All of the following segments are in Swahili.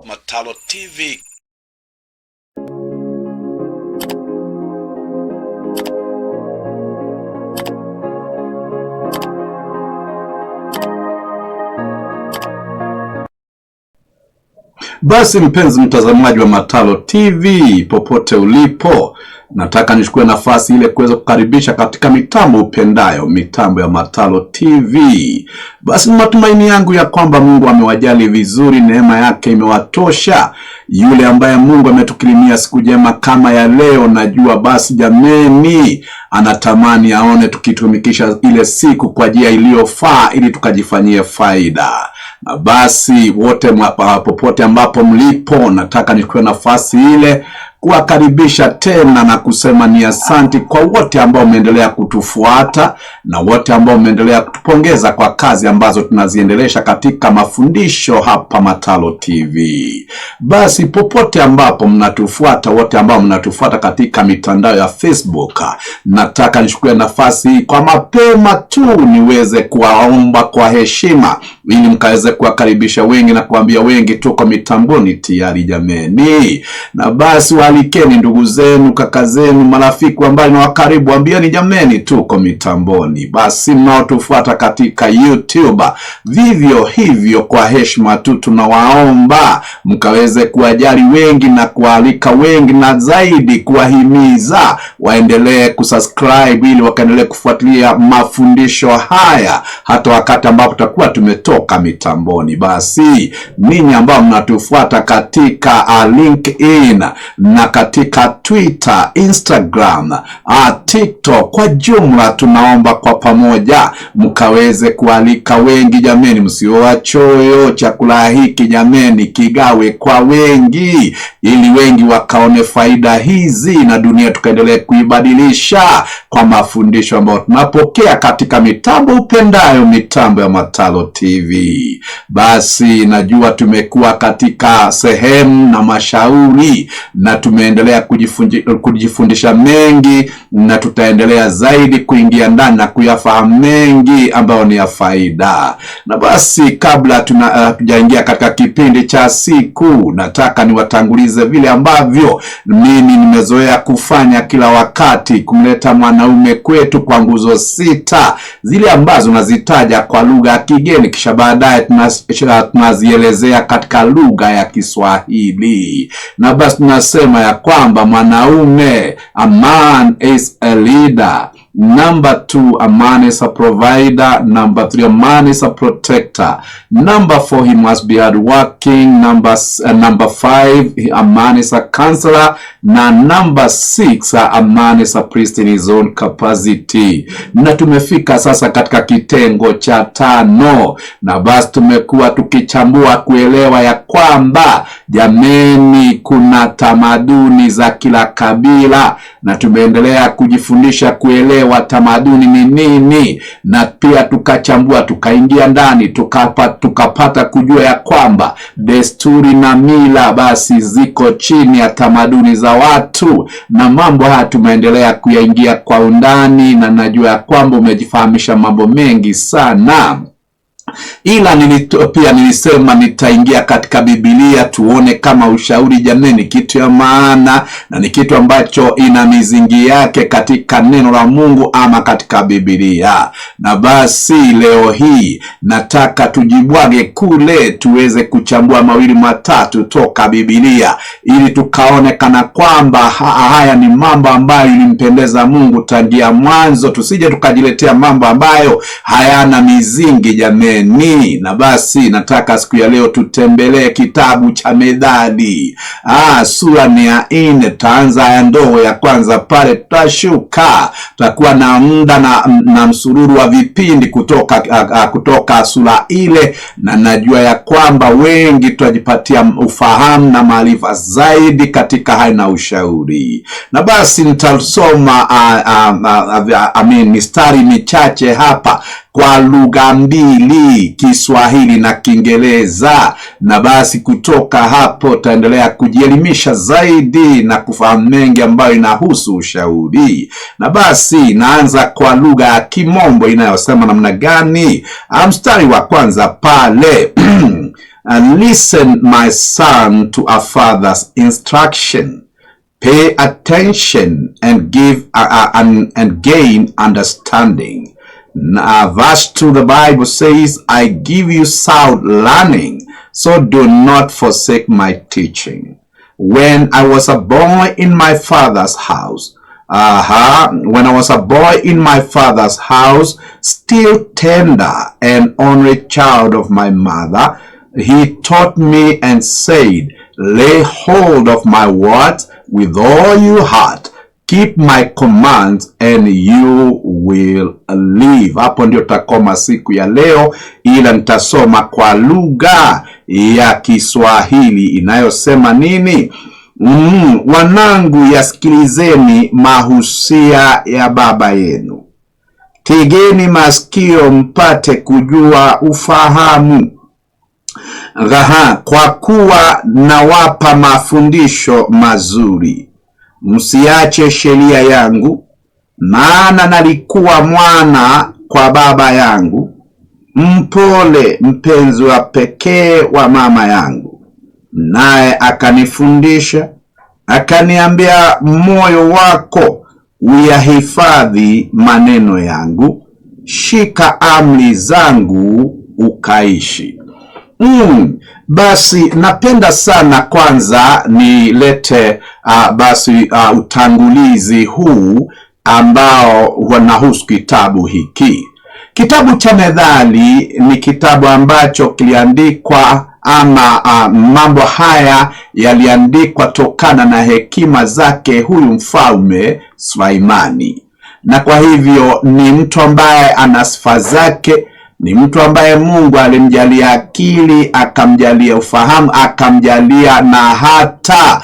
Matalo TV. Basi mpenzi mtazamaji wa Matalo TV popote ulipo, nataka nichukue nafasi ile kuweza kukaribisha katika mitambo upendayo, mitambo ya Matalo TV. Basi matumaini yangu ya kwamba Mungu amewajali vizuri, neema yake imewatosha. Yule ambaye Mungu ametukirimia siku njema kama ya leo, najua basi jameni anatamani aone tukitumikisha ile siku kwa njia iliyofaa ili tukajifanyie faida. Na basi wote popote ambapo mlipo, nataka nichukue nafasi ile kuwakaribisha tena na kusema ni asanti kwa wote ambao umeendelea kutufuata na wote ambao umeendelea kutupongeza kwa kazi ambazo tunaziendelesha katika mafundisho hapa Matalo TV. Basi popote ambapo mnatufuata, wote ambao mnatufuata katika mitandao ya Facebook, nataka nichukue nafasi kwa mapema tu niweze kuwaomba kwa heshima ili mkaweze kuwakaribisha wengi na kuambia wengi tuko mitamboni tayari jameni. Na basi walikeni ndugu zenu, kaka zenu, marafiki ambao ni wakaribu, ambieni jameni tuko mitamboni. Basi mnaotufuata katika YouTube, vivyo hivyo kwa heshima tu tunawaomba mkaweze kuwajali wengi na kualika wengi, na zaidi kuwahimiza waendelee kusubscribe ili wakaendelee kufuatilia mafundisho haya hata wakati ambapo tutakuwa tumetoka mitamboni. Basi ninyi ambao mnatufuata katika LinkedIn na katika Twitter, Instagram, TikTok, kwa jumla tunaomba kwa pamoja mkaweze kualika wengi jameni, msiowachoyo. Chakula hiki jameni kigawe kwa wengi ili wengi wakaone faida hizi na dunia tukaendelee kuibadilisha kwa mafundisho ambayo tunapokea katika mitambo upendayo, mitambo ya Matalo TV. Basi najua tumekuwa katika sehemu na mashauri na tumeendelea kujifundisha mengi, na tutaendelea zaidi kuingia ndani na kuyafahamu mengi ambayo ni ya faida. Na basi kabla tujaingia katika kipindi cha siku, nataka niwatangulize vile ambavyo mimi nimezoea kufanya kila wakati, kumleta mwanaume kwetu kwa nguzo 6 zile ambazo nazitaja kwa lugha ya kigeni, kisha baadaye tunazielezea katika lugha ya Kiswahili. Na basi tunasema ya kwamba mwanaume, a man is a leader. Number 2, a man is a provider. Number 3, a man is a protector. Number 4, he must be hardworking. Number 5, a man is a counselor. Na number 6, a man is a priest in his own capacity. Na tumefika sasa katika kitengo cha 5, na basi tumekuwa tukichambua kuelewa ya kwamba jameni kuna tamaduni za kila kabila, na tumeendelea kujifundisha kuelewa tamaduni ni nini, na pia tukachambua, tukaingia ndani, tukapata kujua ya kwamba desturi na mila basi ziko chini ya tamaduni za watu, na mambo haya tumeendelea kuyaingia kwa undani, na najua ya kwamba umejifahamisha mambo mengi sana. Ila pia nilisema nitaingia katika Biblia tuone kama ushauri jameni kitu ya maana na ni kitu ambacho ina mizingi yake katika neno la Mungu ama katika Biblia. Na basi leo hii nataka tujibwage kule tuweze kuchambua mawili matatu toka Biblia ili tukaone kana kwamba haya ni mambo ambayo ilimpendeza Mungu tangia mwanzo, tusije tukajiletea mambo ambayo hayana mizingi jameni. Na basi nataka siku ya leo tutembelee kitabu cha Methali. Sura ni ya 4, taanza ya ndogo ya kwanza pale tutashuka. Tutakuwa na muda na msururu wa vipindi kutoka sura ile, na najua ya kwamba wengi tutajipatia ufahamu na maarifa zaidi katika haya na ushauri. Na basi nitasoma mistari michache hapa kwa lugha mbili, Kiswahili na Kiingereza. Na basi kutoka hapo taendelea kujielimisha zaidi na kufahamu mengi ambayo inahusu ushauri. Na basi naanza kwa lugha ya Kimombo inayosema namna gani? Mstari wa kwanza pale listen my son to a father's instruction. Pay attention and give and gain understanding. Verse 2, the Bible says, I give you sound learning, so do not forsake my teaching. When I was a boy in my father's house, when I was a boy in my father's house, still tender and only child of my mother, he taught me and said, lay hold of my words with all your heart, keep my commands and you will live. Hapo ndio takoma siku ya leo, ila nitasoma kwa lugha ya Kiswahili inayosema nini? Wanangu, yasikilizeni mahusia ya baba yenu, tegeni masikio mpate kujua ufahamu. Kwa kuwa nawapa mafundisho mazuri. Msiache sheria yangu, maana nalikuwa mwana kwa baba yangu, mpole mpenzi wa pekee wa mama yangu. Naye akanifundisha, akaniambia, moyo wako uyahifadhi maneno yangu, shika amri zangu ukaishi. Basi napenda sana kwanza nilete utangulizi huu ambao wanahusu kitabu hiki. Kitabu cha Methali ni kitabu ambacho kiliandikwa mambo haya yaliandikwa tokana na hekima zake huyu mfalme Suleimani. Na kwa hivyo ni mtu ambaye ana sifa zake, ni mtu ambaye Mungu alimjalia akili, akamjalia ufahamu, akamjalia na hata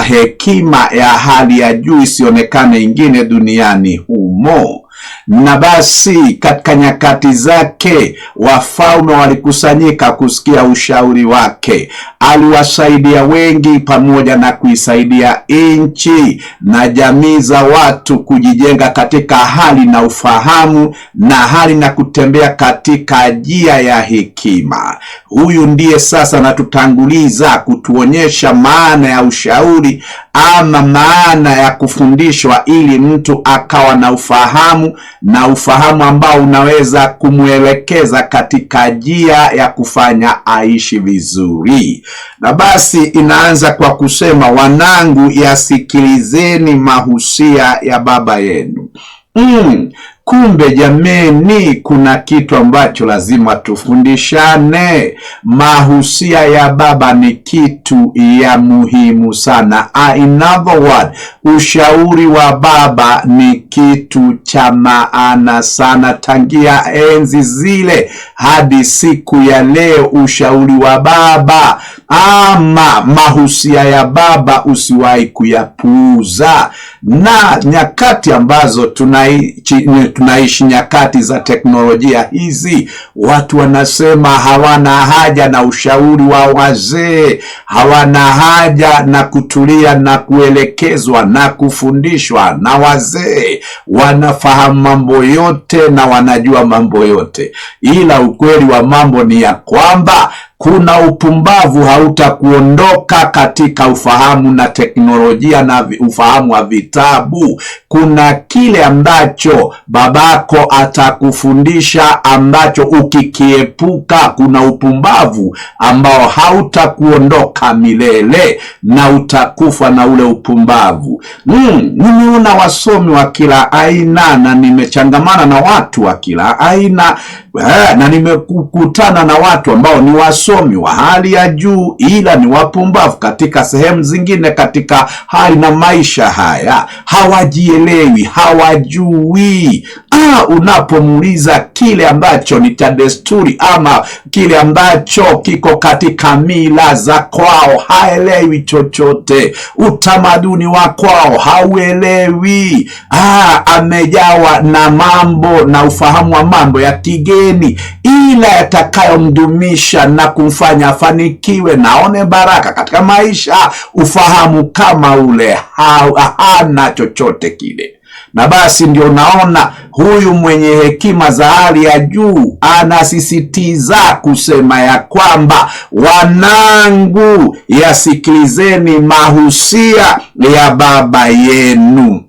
hekima ya hali ya juu isionekane ingine duniani humo. Na basi katika nyakati zake wafalme walikusanyika kusikia ushauri wake. Aliwasaidia wengi pamoja na kuisaidia nchi na jamii za watu kujijenga katika hali na ufahamu na hali na kutembea katika njia ya hekima. Huyu ndiye sasa natutanguliza kutuonyesha maana ya ushauri ama maana ya kufundishwa ili mtu akawa na ufahamu, na ufahamu ambao unaweza kumwelekeza katika njia ya kufanya aishi vizuri. Na basi inaanza kwa kusema, wanangu, yasikilizeni mahusia ya baba yenu. Kumbe jameni, kuna kitu ambacho lazima tufundishane. Mahusia ya baba ni kitu ya muhimu sana. In other words, ushauri wa baba ni kitu cha maana sana. Tangia enzi zile hadi siku ya leo, ushauri wa baba ama mahusia ya baba usiwahi kuyapuuza. Na nyakati ambazo tunaishi nyakati za teknolojia hizi, watu wanasema hawana haja na ushauri wa wazee, hawana haja na kutulia na kuelekezwa na kufundishwa na wazee. Wanafahamu mambo yote na wanajua mambo yote, ila ukweli wa mambo ni ya kwamba kuna upumbavu hautakuondoka katika ufahamu na teknolojia na ufahamu wa vitabu. Kuna kile ambacho babako atakufundisha ambacho ukikiepuka, kuna upumbavu ambao hautakuondoka milele na utakufa na ule upumbavu. Nimeona wasomi wa kila aina na nimechangamana na watu wa kila aina na nimekutana na watu ambao ni wasomi wasomi wa hali ya juu, ila ni wapumbavu katika sehemu zingine katika hali na maisha haya. Hawajielewi, hawajui. Unapomuuliza kile ambacho ni cha desturi ama kile ambacho kiko katika mila za kwao, haelewi chochote. Utamaduni wa kwao hauelewi. Amejawa na mambo na ufahamu wa mambo ya kigeni, ila yatakayomdumisha na kumfanya afanikiwe na aone baraka katika maisha, ufahamu kama ule hana chochote kile. Na basi ndio naona huyu mwenye hekima za hali ya juu anasisitiza kusema ya kwamba, wanangu, yasikilizeni mahusia ya baba yenu.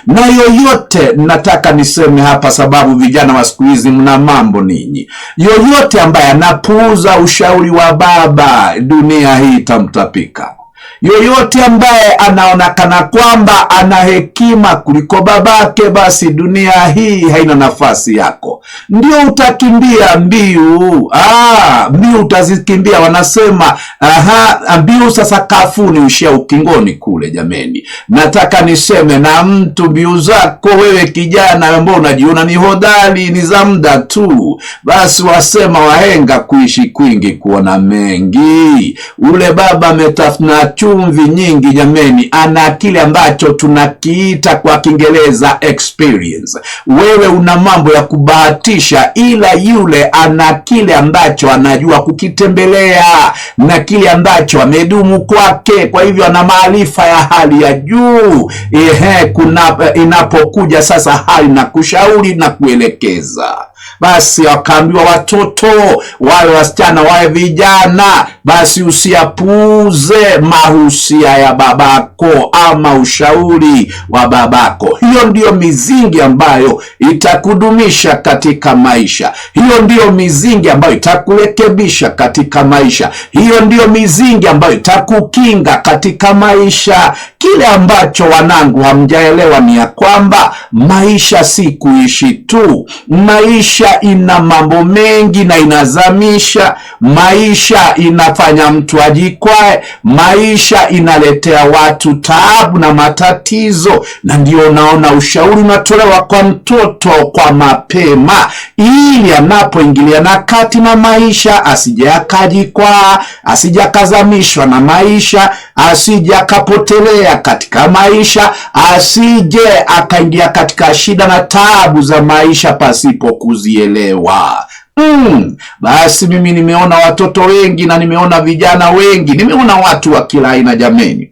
Na yoyote, nataka niseme hapa sababu vijana wa siku hizi mna mambo ninyi, yoyote ambaye anapuuza ushauri wa baba, dunia hii itamtapika. Yoyote ambaye anaonekana kwamba ana hekima kuliko babake, basi dunia hii haina nafasi yako. Ndio utakimbia mbiu. Mbiu utazikimbia, wanasema mbiu sasa kafuni ushia ukingoni kule. Jameni, nataka niseme na mtu, mbiu zako wewe kijana ambao unajiona ni hodari ni za muda tu. Basi wasema wahenga, kuishi kwingi kuona mengi. Ule baba ametafuna chumvi nyingi jameni, ana kile ambacho tunakiita kwa Kiingereza experience. Wewe una mambo ya kubahatisha, ila yule ana kile ambacho anajua kukitembelea na kile ambacho amedumu kwake. Kwa hivyo ana maarifa ya hali ya juu. Inapokuja sasa hali na kushauri na kuelekeza, basi wakaambiwa watoto wawe wasichana wawe vijana, basi usiapuuze mahusia ya babako ama ushauri wa babako. Hiyo ndiyo mizingi ambayo itakudumisha katika maisha. Hiyo ndiyo mizingi ambayo itakurekebisha katika maisha. Hiyo ndiyo mizingi ambayo itakukinga katika maisha. Kile ambacho wanangu hamjaelewa ni ya kwamba maisha si kuishi tu. Maisha ina mambo mengi na inazamisha. Maisha inafanya mtu ajikwae. Maisha inaletea watu taabu na matatizo, na ndio unaona ushauri unatolewa kwa mtoto kwa mapema, ili anapoingilia na kati na maisha asije akajikwaa, asije akazamishwa na maisha, asije akapotelea katika maisha, asije akaingia katika shida na taabu za maisha pasipo kuzielewa. Basi mimi nimeona watoto wengi na nimeona vijana wengi, nimeona watu wa kila aina jameni,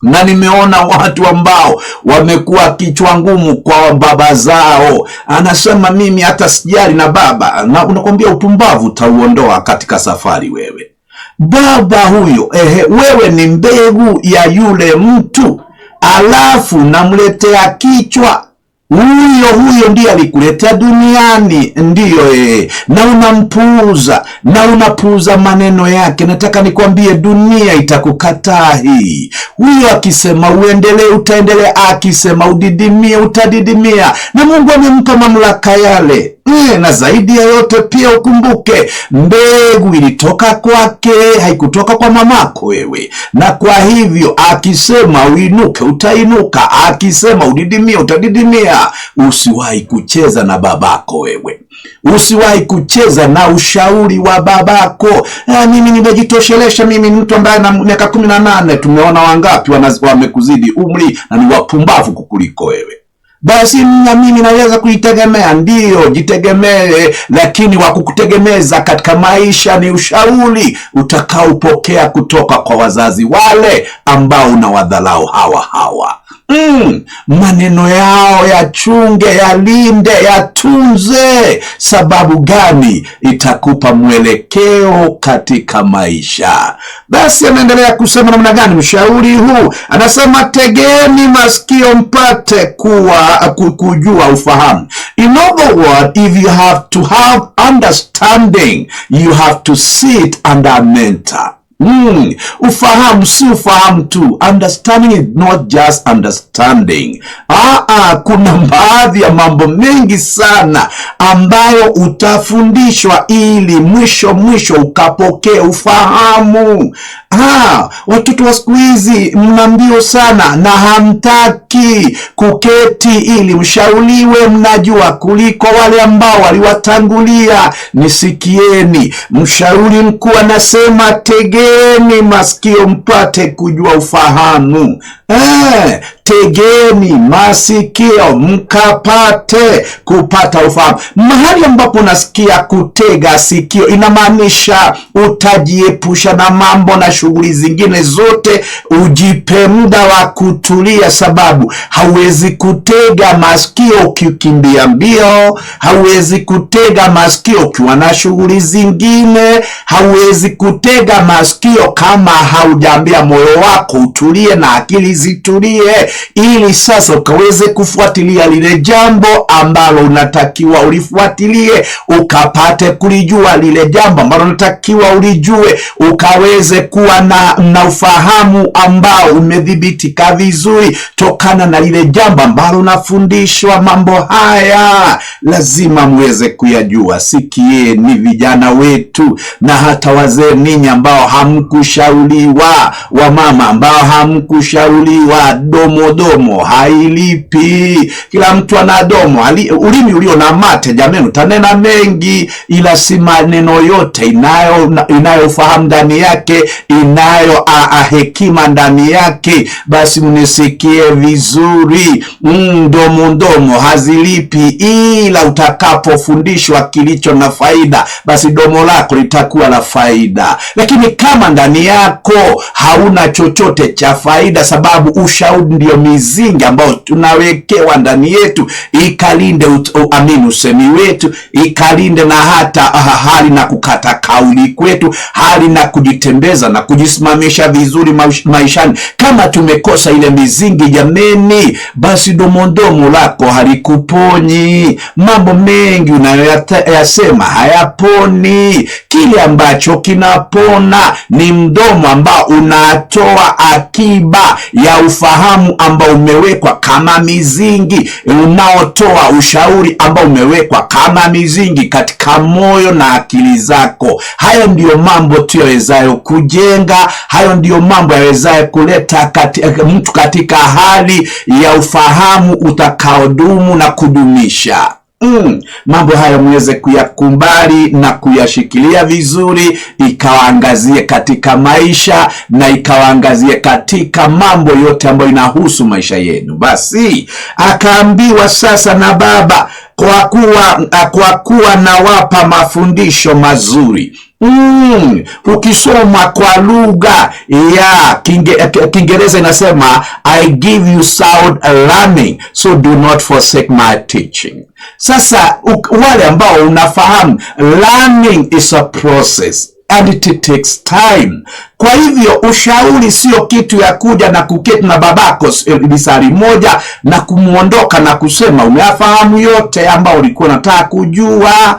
na nimeona watu ambao wamekuwa kichwa ngumu kwa baba zao. Anasema mimi hata sijali na baba, na unakwambia upumbavu utauondoa katika safari wewe. Baba huyo, wewe ni mbegu ya yule mtu, alafu namletea kichwa. Huyo ndiye alikuletea duniani, ndiyo na unampuuza na unapuuza maneno yake. Nataka nikwambie, dunia itakukataa hii. Huyo akisema uendelee utaendelea, akisema udidimie utadidimia, na Mungu amempa mamlaka yale. Na zaidi ya yote pia ukumbuke, mbegu ilitoka kwake, haikutoka kwa mamako wewe. Na kwa hivyo akisema uinuke utainuka, akisema udidimie utadidimia. Usiwahi kucheza na babako wewe. Usiwahi kucheza na ushauri wa babako. Mimi nimejitoshelesha, mimi ni mtu ambaye na miaka 18. Tumeona wangapi wamekuzidi umri na ni wapumbavu kukuliko wewe. Basi na mimi naweza kujitegemea. Ndiyo, jitegemee, lakini wa kukutegemeza katika maisha ni ushauri utakaopokea kutoka kwa wazazi wale ambao unawadhalau hawa. Maneno yao yachunge, yalinde, yatunze. Sababu gani? Itakupa mwelekeo katika maisha. Basi anaendelea kusema namna gani mshauri huu? Anasema tegeni masikio mpate kujua ufahamu. In other words, if you have to have understanding, you have to sit under a mentor. Ufahamu si ufahamu tu. Understanding is not just understanding. Kuna baadhi ya mambo mengi sana ambayo utafundishwa ili mwisho ukapokea ufahamu. Watoto wa siku hizi mna mbio sana na hamtaki kuketi ili mshauriwe. Mnajua kuliko wale ambao waliwatangulia. Nisikieni, mshauri mkuu anasema tegeni masikio mpate kujua ufahamu. Tegeni masikio mkapate kupata ufahamu. Mahali ambapo nasikia kutega sikio, inamaanisha utajiepusha na mambo na shughuli zingine zote, ujipe muda wa kutulia, sababu hauwezi kutega masikio ukikimbia mbio, hauwezi kutega masikio ukiwa na shughuli zingine, hauwezi kutega masikio kama haujaambia moyo wako utulie na akili zitulie, ili sasa ukaweze kufuatilia lile jambo ambalo unatakiwa ulifuatilie, ukapate kulijua lile jambo ambalo unatakiwa ulijue, ukaweze kuwa na ufahamu ambao umedhibitika vizuri tokana na lile jambo ambalo unafundishwa. Mambo haya lazima muweze kuyajua. Sikieni vijana wetu na hata wazee, ninyi ambao hamkushauriwa, wamama ambao hamkushauriwa, domo hailipi. Kila mtu ana domo. Ulimi ulio na mate, jamani, utanena mengi, ila si maneno yote inayo ufahamu ndani yake, inayo hekima ndani yake. Basi mnisikie vizuri, domo hazilipi, ila utakapofundishwa kilicho na faida, basi domo lako litakuwa la faida. Lakini kama ndani yako hauna chochote cha faida, sababu ushauri ndio mizingi ambao tunawekewa ndani yetu, ikalinde usemi wetu, ikalinde na hata hali na kukata kauli kwetu, hali na kujitembeza na kujisimamisha vizuri maishani. Kama tumekosa ile mizingi, jameni, basi domo lako halikuponyi. Mambo mengi unayoyasema hayaponi. Kile ambacho kinapona ni mdomo ambao unatoa akiba ya ufahamu ambao umewekwa kama mizingi, unaotoa ushauri ambao umewekwa kama mizingi katika moyo na akili zako. Hayo ndiyo mambo tu yawezayo kujenga, hayo ndiyo mambo yawezayo kuleta mtu katika hali ya ufahamu utakaodumu na kudumisha. Mambo haya muweze kuyakubali na kuyashikilia vizuri, ikawaangazie katika maisha na ikawaangazie katika mambo yote ambayo inahusu maisha yenu. Basi akaambiwa sasa na baba, kwa kuwa nawapa mafundisho mazuri. Ukisoma kwa lugha ya Kiingereza inasema I give you sound learning, so do not forsake my teaching. Sasa wale ambao unafahamu, learning is a process and it takes time. Kwa hivyo ushauri sio kitu ya kuja na kuketi na babako lisali moja na kumuondoka na kusema umefahamu yote ambao ulikuwa unataka kujua.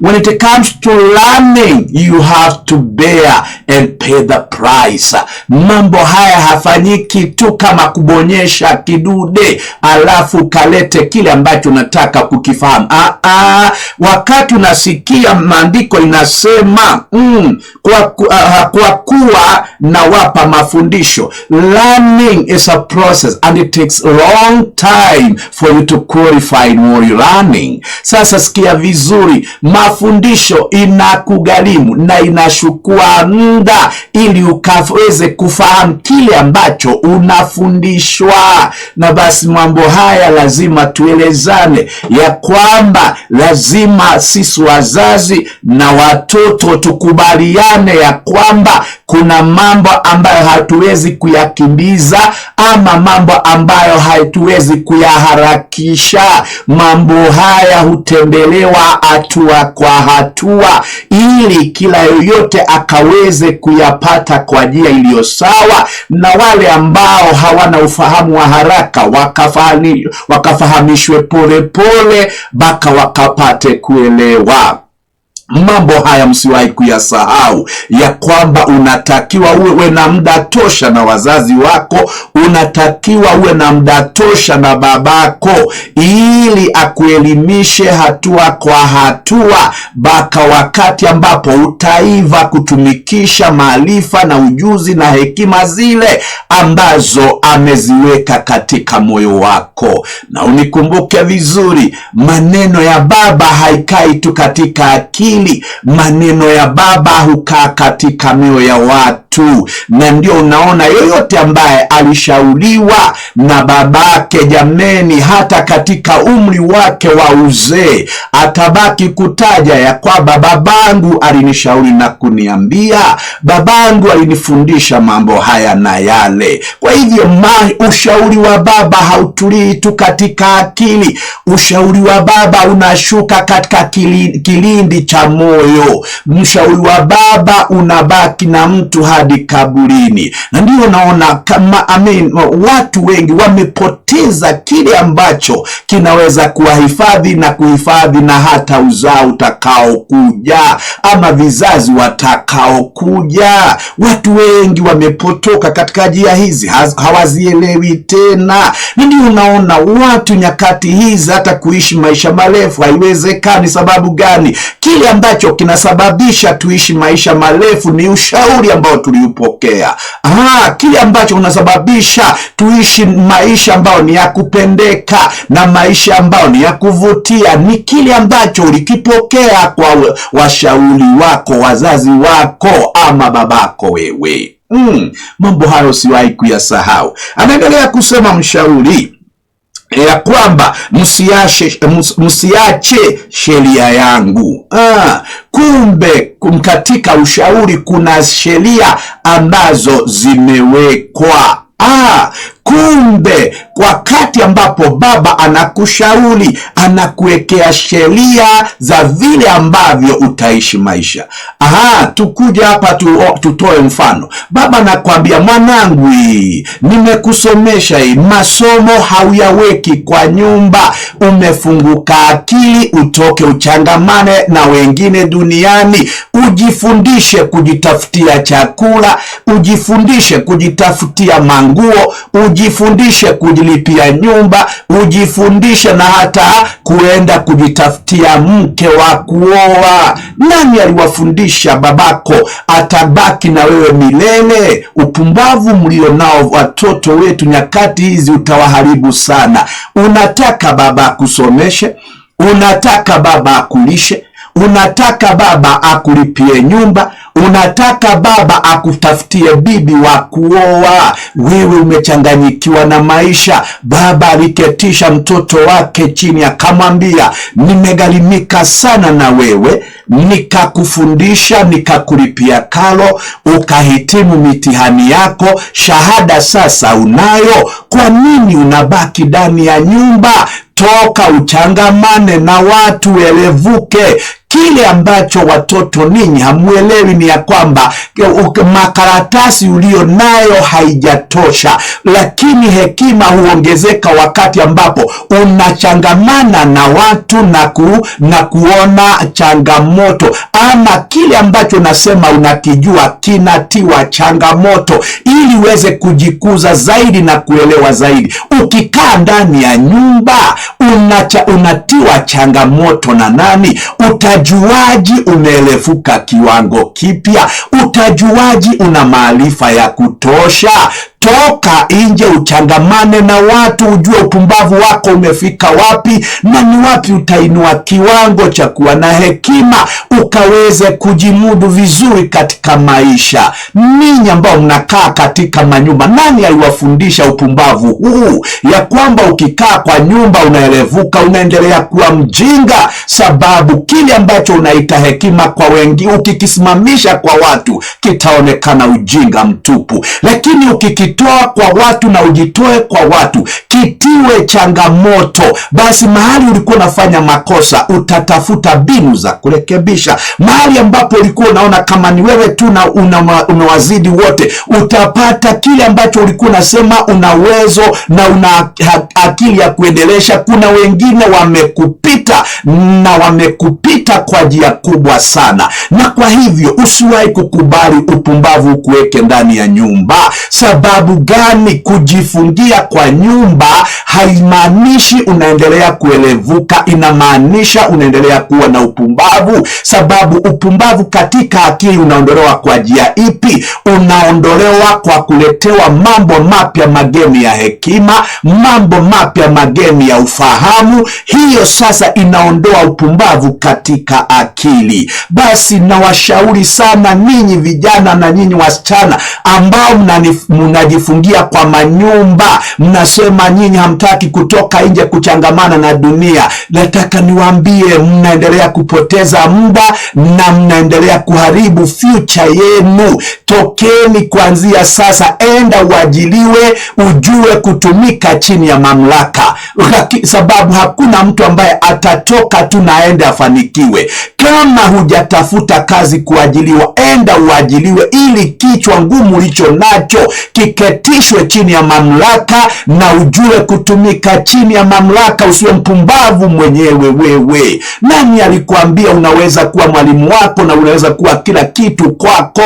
When it comes to learning, you have to bear and pay the price. Mambo haya hafanyiki tu kama kubonyesha kidude alafu kalete kile ambacho unataka kukifahamu. Wakati unasikia maandiko inasema kwa kuwa nawapa mafundisho, learning is a process and it takes a long time for you to qualify in what you're learning. Sasa sikia vizuri, mafundisho inakugharimu na inachukua muda ili ukaweze kufahamu kile ambacho unafundishwa. Na basi mambo haya lazima tuelezane ya kwamba lazima sisi wazazi na watoto tukubaliane ya kwamba kuna mambo ambayo hatuwezi kuyakimbiza ama mambo ambayo hatuwezi kuyaharakisha. Mambo haya hutembelewa hatua kwa hatua ili kila yoyote akaweze kuyapata kwa njia iliyo sawa, na wale ambao hawana ufahamu wa haraka wakafahamishwe pole pole mpaka wakapate kuelewa. Mambo haya msiwahi kuyasahau, ya kwamba unatakiwa uwe na muda tosha na wazazi wako, unatakiwa uwe na muda tosha na babako, ili akuelimishe hatua kwa hatua, mpaka wakati ambapo utaiva kutumikisha maarifa na ujuzi na hekima zile ambazo ameziweka katika moyo wako. Na unikumbuke vizuri, maneno ya baba haikai tu katika akili, maneno ya baba hukaa katika mioyo ya watu. Na ndio unaona yoyote ambaye alishauriwa na babake, jameni, hata katika umri wake wa uzee, atabaki kutaja ya kwamba babangu alinishauri na kuniambia, babangu alinifundisha mambo haya na yale. Kwa hivyo ushauri wa baba hautulii tu katika akili, ushauri wa baba unashuka katika kilindi cha moyo. Mshauri wa baba unabaki na mtu hadi kaburini. Na ndio naona kama watu wengi wamepoteza kile ambacho kinaweza kuwahifadhi na kuhifadhi na hata uzao utakao kuja ama vizazi watakao kuja. Watu wengi wamepotoka katika njia hizi, hawazielewi tena. Ndio unaona watu nyakati hizi hata kuishi maisha marefu haiwezekani. Sababu gani? Kile ambacho kinasababisha tuishi maisha marefu ni ushauri ambao tuliupokea. Kile ambacho unasababisha tuishi maisha ambao ni ya kupendeka na maisha ambao ni ya kuvutia ni kile ambacho ulikipokea kwa washauri wako, wazazi wako ama babako wewe. Mambo hayo siwahi kuyasahau. Anaendelea kusema mshauri ya kwamba msiache sheria yangu. Kumbe katika ushauri kuna sheria ambazo zimewekwa. Kumbe wakati ambapo baba anakushauri, anakuwekea sheria za vile ambavyo utaishi maisha. Tukuja hapa tutoe mfano. Baba anakuambia, mwanangu, nimekusomesha hii, masomo hauyaweki kwa nyumba, umefunguka akili, utoke uchangamane na wengine duniani, ujifundishe kujitafutia chakula, ujifundishe kujitafutia manguo, ujifundishe kujilipia nyumba, ujifundishe na hata kuenda kujitafutia mke wa kuoa. Nani aliwafundisha? Babako atabaki na wewe milele. Upumbavu mlionao watoto wetu nyakati hizi utawaharibu sana. Unataka baba akusomeshe, unataka baba akulishe, unataka baba akulipie nyumba, unataka baba akutafutie bibi wa kuoa. Wewe umechanganyikiwa na maisha. Baba aliketisha mtoto wake chini akamwambia, nimegharimika sana na wewe, nikakufundisha, nikakulipia karo, ukahitimu mitihani yako, shahada sasa unayo. Kwa nini unabaki ndani ya nyumba? Toka uchangamane na watu, elevuke. Kile ambacho watoto ninyi hamuelewi ni ya kwamba makaratasi ulio nayo haijatosha, lakini hekima huongezeka wakati ambapo unachangamana na watu na kuona changamoto, ama kile ambacho nasema unakijua kinatiwa changamoto ili uweze kujikuza zaidi na kuelewa zaidi. Ukikaa ndani ya nyumba unatiwa changamoto na nani? Utajuaji umeelefuka kiwango kipya? Utajuaji una maarifa ya kutosha? Toka nje uchangamane na watu, ujue upumbavu wako umefika wapi na ni wapi utainua kiwango cha kuwa na hekima ukaweze kujimudu vizuri katika maisha. Ninyi ambao mnakaa katika manyumba, nani aliwafundisha upumbavu huu ya kwamba ukikaa kwa nyumba unaelevuka, unaendelea kuwa mjinga? Sababu kile ambacho unaita hekima kwa wengi ukikisimamisha kwa watu kitaonekana ujinga mtupu, lakini kujitoa kwa watu na ujitoe kwa watu, kitiwe changamoto. Basi mahali ulikuwa unafanya makosa utatafuta mbinu za kurekebisha. Mahali ambapo ulikuwa unaona kama ni wewe tu na unawazidi wote, utapata kile ambacho ulikuwa unasema una uwezo na una akili ya kuendelesha. Kuna wengine wamekupita na wamekupita kwa njia kubwa sana, na kwa hivyo usiwahi kukubali upumbavu kuweke ndani ya nyumba. Sababu gani? Kujifungia kwa nyumba haimaanishi unaendelea kuelevuka, inamaanisha unaendelea kuwa na upumbavu. Sababu upumbavu katika akili unaondolewa kwa njia ipi? Unaondolewa kwa kuletewa mambo mapya, mageni ya hekima, mambo mapya, mageni ya ufahamu. Hiyo sasa inaondoa upumbavu katika akili. Basi nawashauri sana ninyi vijana na nyinyi wasichana ambao mnajifungia kwa manyumba, mnasema nyinyi hamtaki kutoka nje kuchangamana na dunia. Nataka niwaambie, mnaendelea kupoteza muda na mnaendelea kuharibu future yenu. Tokeni kuanzia sasa, enda uajiliwe, ujue kutumika chini ya mamlaka, sababu hakuna mtu ambaye atatoka tu na aende afanikiwe. Kama hujatafuta kazi kuajiliwa, enda uajiliwe, ili kichwa ngumu ulicho nacho kiketishwe chini ya mamlaka na ujue kutumika chini ya mamlaka. Usiwe mpumbavu mwenyewe wewe. Nani alikuambia unaweza kuwa mwalimu wako na unaweza kuwa kila kitu kwako?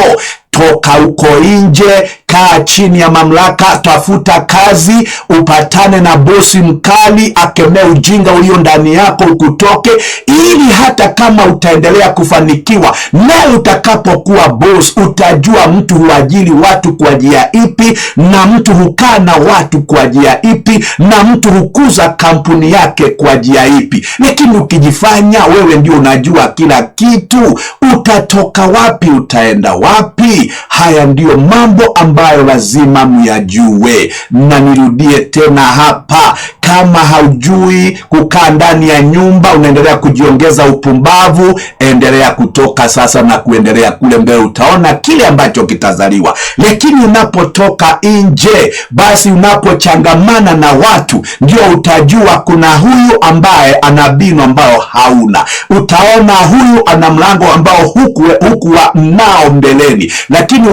Toka huko nje, kaa chini ya mamlaka, tafuta kazi, upatane na bosi mkali, akemee ujinga ulio ndani yako ukutoke, ili hata kama utaendelea kufanikiwa, na utakapokuwa boss utajua mtu huajiri watu kwa njia ipi, na mtu hukaa na watu kwa njia ipi, na mtu hukuza kampuni yake kwa njia ipi. Lakini ukijifanya wewe ndio unajua kila kitu, utatoka wapi? Utaenda wapi? Haya ndiyo mambo ambayo lazima myajue. Na nirudie tena hapa, kama haujui kukaa ndani ya nyumba, unaendelea kujiongeza upumbavu, endelea kutoka sasa na kuendelea kule mbele, utaona kile ambacho kitazaliwa. Lakini unapotoka nje, basi unapochangamana na watu, ndio utajua kuna huyu ambaye ana mbinu ambao hauna. Utaona huyu ana mlango ambao hukuwa nao mbeleni, lakini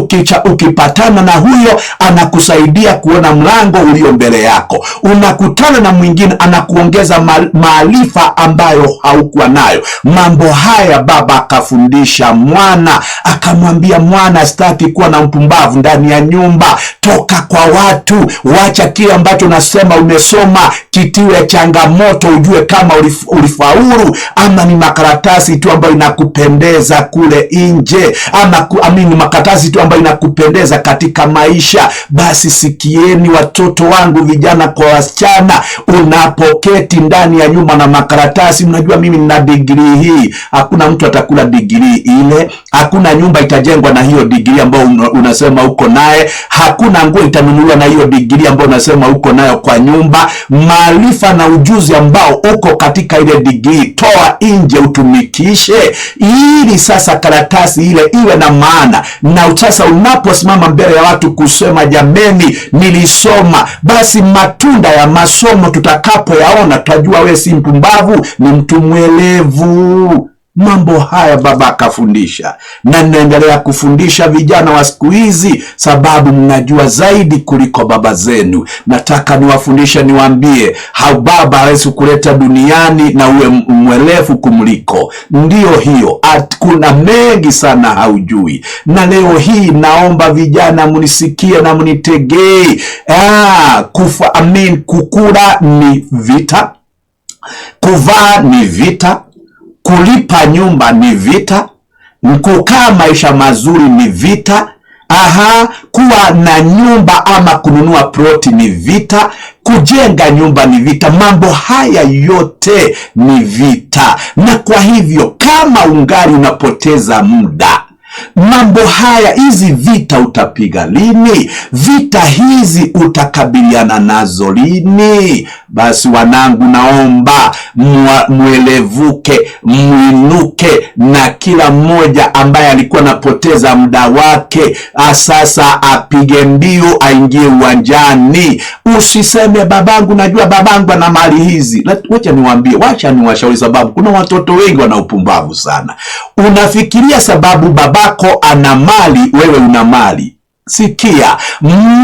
ukipatana na huyo anakusaidia kuona mlango ulio mbele yako. Unakutana na mwingine anakuongeza maarifa ambayo haukuwa nayo. Mambo haya baba akafundisha mwana, akamwambia mwana, sitaki kuwa na mpumbavu ndani ya nyumba. Toka kwa watu, wacha kile ambacho unasema umesoma, kitiwe changamoto, ujue kama ulifaulu ama ni makaratasi tu ambayo inakupendeza kule nje, ama ni makaratasi tu ambayo inakupendeza katika maisha. Basi sikieni watoto wangu, vijana kwa wasichana, unapoketi ndani ya nyumba na makaratasi, mnajua mimi nina degree hii, hakuna mtu atakula degree ile, hakuna nyumba itajengwa na hiyo degree ambayo unasema uko naye, hakuna nguo itanunuliwa na hiyo degree ambayo unasema uko nayo kwa nyumba. Maarifa na ujuzi ambao uko katika ile degree, toa nje utumikishe, ili sasa karatasi ile iwe na maana. Na sasa unaposimama mbele ya watu kusema jameni nilisoma, basi matunda ya masomo tutakapoyaona tutajua wewe si mpumbavu, ni mtu mwelevu. Mambo haya baba akafundisha, na ninaendelea kufundisha vijana wa siku hizi, sababu mnajua zaidi kuliko baba zenu. Nataka niwafundishe, niwaambie how baba hawezi kuleta duniani na uwe mwelevu kumliko. Ndiyo hiyo, kuna mengi sana haujui. Na leo hii naomba vijana munisikie na munitegee. Kukula ni vita, kuvaa ni vita, kulipa nyumba ni vita, kukaa maisha mazuri ni vita, kuwa na nyumba ama kununua ploti ni vita, kujenga nyumba ni vita. Mambo haya yote ni vita. Na kwa hivyo kama ungali unapoteza muda, mambo haya, hizi vita utapiga lini? Vita hizi utakabiliana nazo lini? Basi wanangu, naomba mwelevuke, mwinuke, na kila mmoja ambaye alikuwa anapoteza muda wake sasa apige mbio aingie uwanjani. Usiseme babangu, najua babangu ana mali hizi. Wacha niwaambie, wacha niwashauri, sababu kuna watoto wengi wana upumbavu sana. Unafikiria sababu babako ana mali, wewe una mali. Sikia,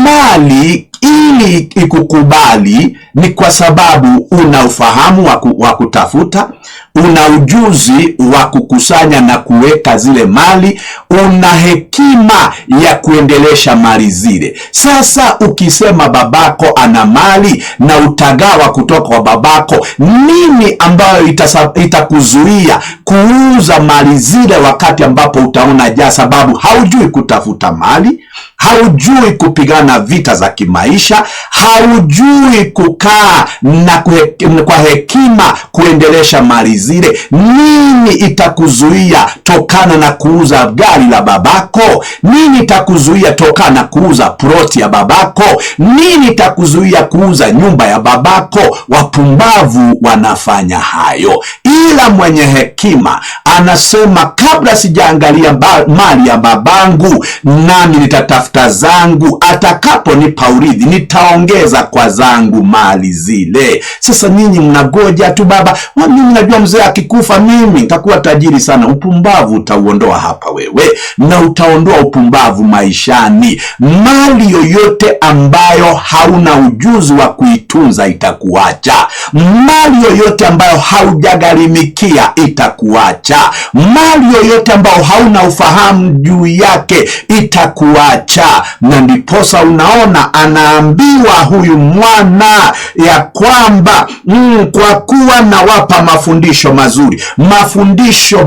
mali ili ikukubali ni kwa sababu una ufahamu wa kutafuta, una ujuzi wa kukusanya na kuweka zile mali, una hekima ya kuendelesha mali zile. Sasa ukisema babako ana mali na utagawa kutoka kwa babako, nini ambayo itakuzuia kuuza mali zile wakati ambapo utaona ja? Sababu haujui kutafuta mali, haujui kupigana vita za kimaisha, haujui kukaa na kwa hekima kuendelesha mali zile. Nini itakuzuia tokana na kuuza gari la babako? Nini itakuzuia tokana na kuuza ploti ya babako? Nini itakuzuia kuuza nyumba ya babako? Wapumbavu wanafanya hayo, ila mwenye hekima anasema, kabla sijaangalia mali ya babangu, nami nitatafuta zangu, atakaponipa urithi nitaongeza kwa zangu mali zile. Sasa nyinyi mnagoja tu, baba mimi najua mzee akikufa mimi nitakuwa tajiri sana. Upumbavu utauondoa hapa wewe, na utaondoa upumbavu maishani. Mali yoyote ambayo hauna ujuzi wa kuitunza itakuacha. Mali yoyote ambayo haujagharimikia itakuacha. Mali yoyote ambayo hauna ufahamu juu yake itakuacha. Na ndiposa unaona anaambiwa huyu mwana ya kwamba kwa kuwa nawapa mafundisho mazuri. Mafundisho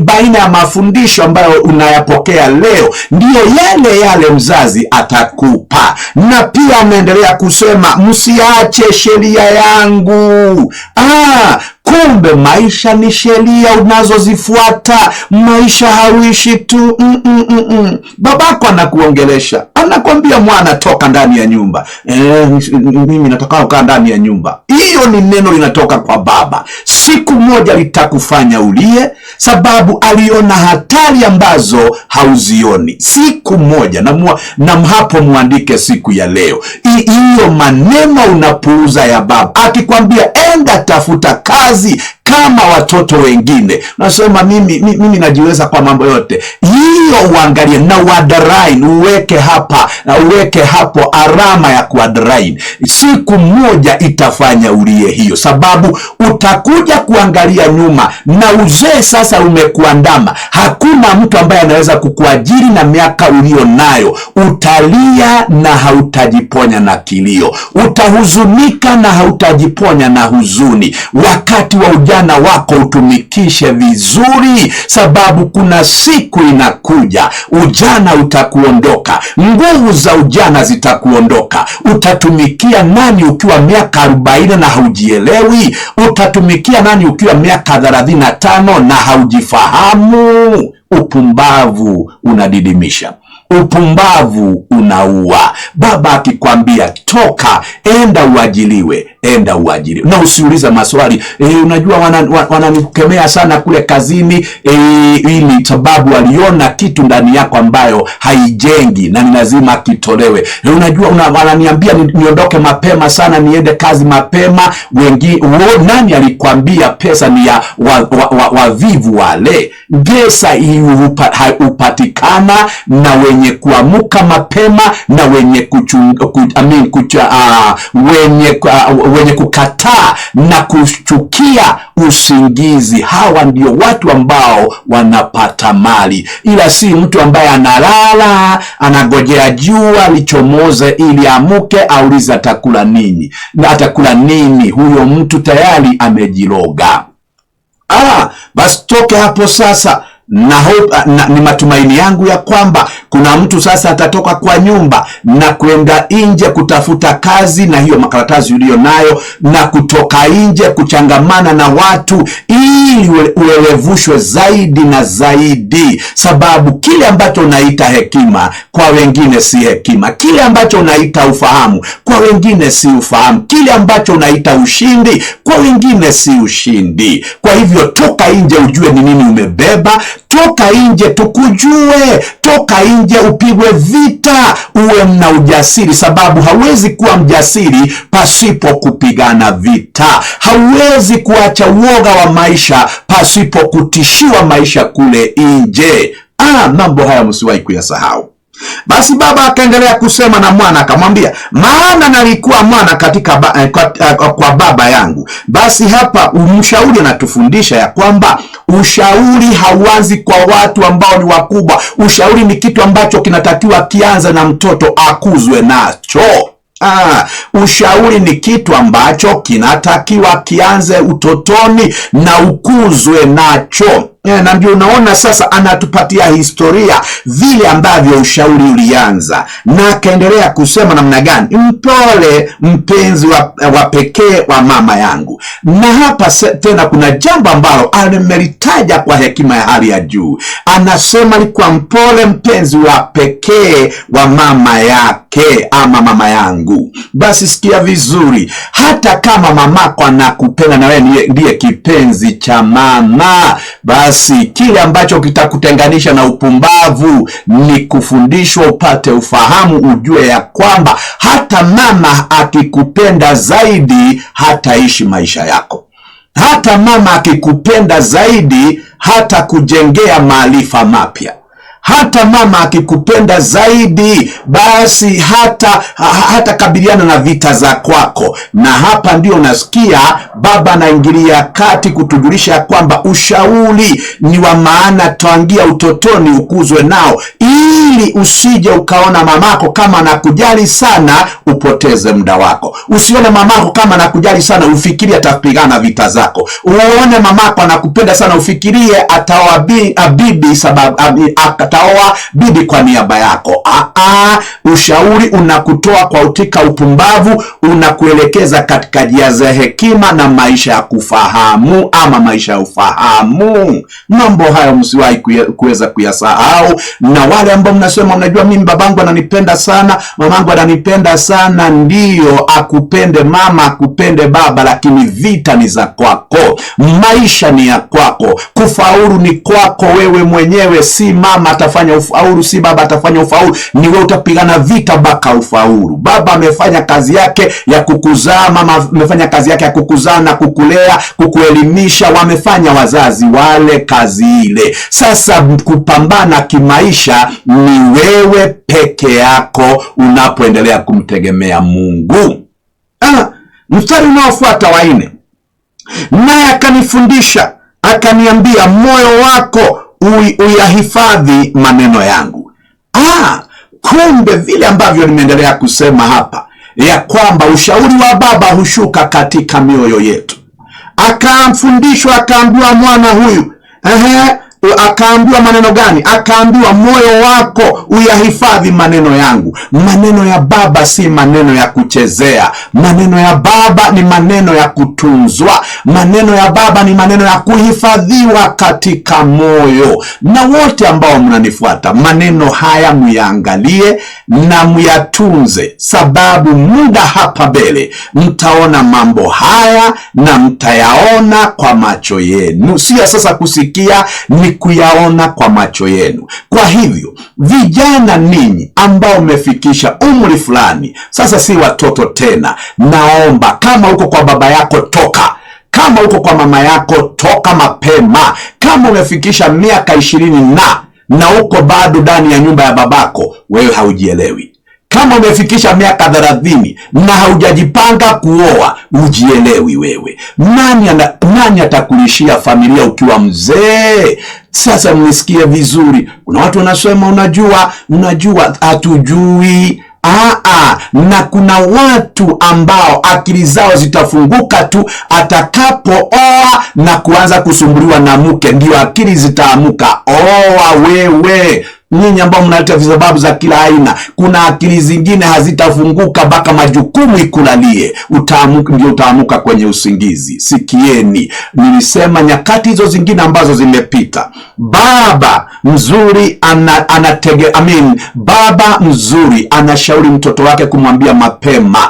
baina ya mafundisho ambayo unayapokea leo ndiyo yale yale mzazi atakupa. Na pia anaendelea kusema, msiache sheria yangu. Kumbe maisha ni sheria unazozifuata. Maisha hauishi tu. Babako anakuongelesha, anakwambia, mwana toka ndani ya nyumba. Mimi nataka kukaa ndani ya nyumba. Hiyo ni neno linatoka kwa baba. Siku moja litakufanya ulie, sababu aliona hatari ambazo hauzioni. Siku moja, na hapo muandike siku ya leo. Hiyo maneno unapuuza ya baba, akikwambia enda tafuta kazi kama watoto wengine, nasema mimi najiweza kwa mambo yote. Hiyo uangalie na uadarain, uweke hapa na uweke hapo alama ya kuadarain. Siku moja itafanya ulie hiyo, sababu utakuja kuangalia nyuma na uzee sasa umekuandama. Hakuna mtu ambaye anaweza kukuajiri na miaka ulio nayo. Utalia na hautajiponya na kilio, utahuzunika na hautajiponya na huzuni. Wakati wa ujana wako utumikishe vizuri, sababu kuna siku inakuja ujana utakuondoka, nguvu za ujana zitakuondoka. Utatumikia nani ukiwa miaka 40 na haujielewi? Utatumikia nani ukiwa miaka 35 na haujifahamu? Upumbavu unadidimisha, upumbavu unaua. Baba akikwambia toka, enda uajiliwe, enda uajiliwe, na usiuliza maswali. Unajua wananikemea sana kule kazini, ili sababu waliona kitu ndani yako ambayo haijengi na ni lazima kitolewe. Unajua wananiambia niondoke mapema sana, niende kazi mapema. Nani alikwambia pesa ni ya wavivu wale? Pesa hupatikana na wenye kuamuka mapema na wenye kukataa na kuchukia usingizi. Hawa ndio watu ambao wanapata mali, ila si mtu ambaye analala anagojea jua lichomoze ili amuke aulize atakula nini na atakula nini. Huyo mtu tayari amejiroga. Basi toke hapo sasa. ni matumaini yangu ya kwamba kuna mtu sasa atatoka kwa nyumba na kwenda nje kutafuta kazi na hiyo makaratasi uliyo nayo, na kutoka nje kuchangamana na watu ili uelevushwe zaidi na zaidi, sababu kile ambacho unaita hekima kwa wengine si hekima, kile ambacho unaita ufahamu kwa wengine si ufahamu, kile ambacho unaita ushindi kwa wengine si ushindi. Kwa hivyo toka nje ujue ni nini umebeba, toka nje tukujue, toka nje upigwe vita, uwe na ujasiri, sababu hawezi kuwa mjasiri pasipo kupigana vita. Hauwezi kuacha uoga wa maisha pasipo kutishiwa maisha kule nje. Mambo haya msiwahi kuyasahau. Basi baba akaendelea kusema na mwana, akamwambia, maana nalikuwa mwana kwa baba yangu. Basi hapa mshauri anatufundisha ya kwamba ushauri hauanzi kwa watu ambao ni wakubwa. Ushauri ni kitu ambacho kinatakiwa kianze na mtoto akuzwe nacho. Ushauri ni kitu ambacho kinatakiwa kianze utotoni na ukuzwe nacho. Na ndio unaona sasa anatupatia historia vile ambavyo ushauri ulianza, na akaendelea kusema namna gani, mpole mpenzi wa pekee wa mama yangu. Na hapa tena kuna jambo ambalo amelitaja kwa hekima ya hali ya juu. Anasema ni kwa mpole mpenzi wa pekee wa mama yake ama mama yangu. Basi sikia vizuri, hata kama mamako anakupenda na wewe ndiye kipenzi cha mama, basi kile ambacho kitakutenganisha na upumbavu ni kufundishwa upate ufahamu, ujue ya kwamba hata mama akikupenda zaidi hataishi maisha yako. Hata mama akikupenda zaidi hata kujengea maarifa mapya. Hata mama akikupenda zaidi basi hata kabiliana na vita za kwako. Na hapa ndio unasikia baba anaingilia kati kutujulisha kwamba ushauri ni wa maana tangia utotoni ukuzwe nao, ili usije ukaona mamako kama anakujali sana upoteze muda wako. Usione mamako kama anakujali sana ufikirie atapigana vita zako. Uone mamako anakupenda sana ufikirie ataoa bibi sababu ataoa bibi kwa niaba yako. Ushauri unakutoa kwa utika upumbavu, unakuelekeza katika njia za hekima na maisha ya kufahamu ama maisha ya ufahamu. Mambo hayo msiwahi kuweza kuyasahau. Na wale ambao mnasema mnajua mimi babangu ananipenda sana, mamangu ananipenda sana, ndio akupende mama akupende baba, lakini vita ni za kwako, maisha ni ya kwako, kufaulu ni kwako wewe mwenyewe. Si mama atafanya ufaulu, si baba atafanya ufaulu, ni wewe utapigana vita mpaka ufaulu. Baba amefanya kazi yake ya kukuzaa, mama amefanya kazi yake ya kukuzaa na kukulea, kukuelimisha, wamefanya wazazi wale kazi ile. Sasa kupambana kimaisha ni wewe peke yako unapoendelea kumtegemea Mungu. Mstari unaofuata wa 4, naye akanifundisha akaniambia, moyo wako uyahifadhi maneno yangu. Kumbe vile ambavyo nimeendelea kusema hapa ya kwamba ushauri wa baba hushuka katika mioyo yetu. Akamfundishwa, akaambiwa mwana huyu, akaambiwa maneno gani? Akaambiwa moyo wako uyahifadhi maneno yangu. Maneno ya baba si maneno ya kuchezea. Maneno ya baba ni maneno ya kutunzwa. Maneno ya baba ni maneno ya kuhifadhiwa katika moyo. Na wote ambao mnanifuata, maneno haya muyaangalie na muyatunze, sababu muda hapa mbele mtaona mambo haya na mtayaona kwa macho yenu. Sio sasa kusikia, ni kuyaona kwa macho yenu. Kwa hivyo vijana ninyi ambao umefikisha umri fulani, sasa si watoto tena, naomba kama uko kwa baba yako toka, kama uko kwa mama yako toka mapema. Kama umefikisha miaka 20 na uko bado ndani ya nyumba ya babako, wewe haujielewi. Kama umefikisha miaka 30 na haujajipanga kuoa, ujielewi wewe. Nani atakulishia familia ukiwa mzee? Sasa mnisikie vizuri. Kuna watu wanasema unajua, hatujui. Na kuna watu ambao akili zao zitafunguka tu atakapooa na kuanza kusumbuliwa na mke, ndio akili zitaamuka. Oa wewe. Nyinyi ambao mnaleta visababu za kila aina, kuna akili zingine hazitafunguka mpaka majukumu ikulalie, ndio utaamuka kwenye usingizi. Sikieni, nilisema nyakati hizo zingine ambazo zimepita, baba mzuri baba mzuri anashauri mtoto wake kumwambia mapema,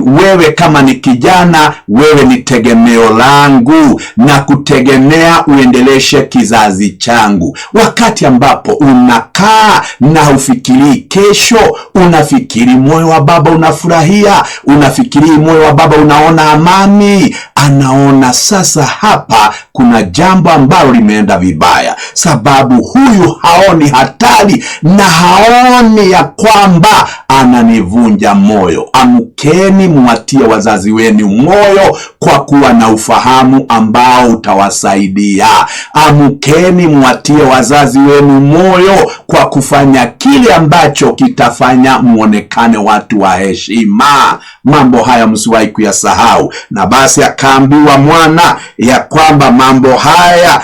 wewe kama ni kijana, wewe ni tegemeo langu na kutegemea uendeleshe kizazi changu. Wakati ambapo unakaa na ufikirii kesho, unafikiri moyo wa baba unafurahia, unafikiri moyo wa baba unaona amani, anaona sasa hapa kuna jambo ambalo limeenda vibaya, sababu huyu haoni hatari na haoni ya kwamba ananivunja moyo. Amkeni, mwatie wazazi wenu moyo kwa kuwa na ufahamu ambao utawasaidia. Amkeni, mwatie wazazi wenu moyo kwa kufanya kile ambacho kitafanya muonekane watu wa heshima. Mambo haya msiwahi kuyasahau. Na basi akaambiwa mwana ya kwamba mambo haya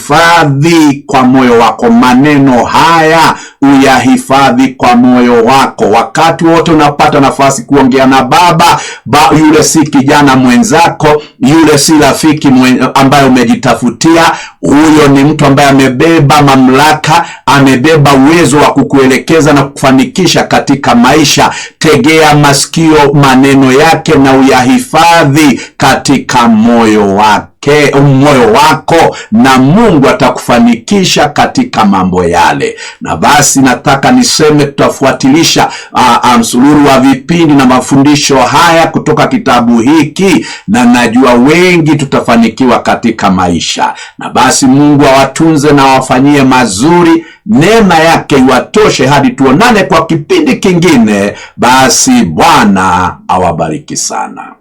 uyahifadhi kwa moyo wako. Maneno haya uyahifadhi kwa moyo wako. Wakati wote unapata nafasi kuongea na baba, yule si kijana mwenzako, yule si rafiki ambaye umejitafutia. Huyo ni mtu ambaye amebeba mamlaka, amebeba uwezo wa kukuelekeza na kufanikisha katika maisha. Tegea masikio maneno yake na uyahifadhi katika moyo wako, na Mungu atakufanikisha katika mambo yale. Na basi nataka niseme tutafuatilisha msururu wa vipindi na mafundisho haya kutoka kitabu hiki, na najua wengi tutafanikiwa katika maisha. Na basi Mungu awatunze na awafanyie mazuri, neema yake iwatoshe hadi tuonane kwa kipindi kingine. Basi Bwana awabariki sana.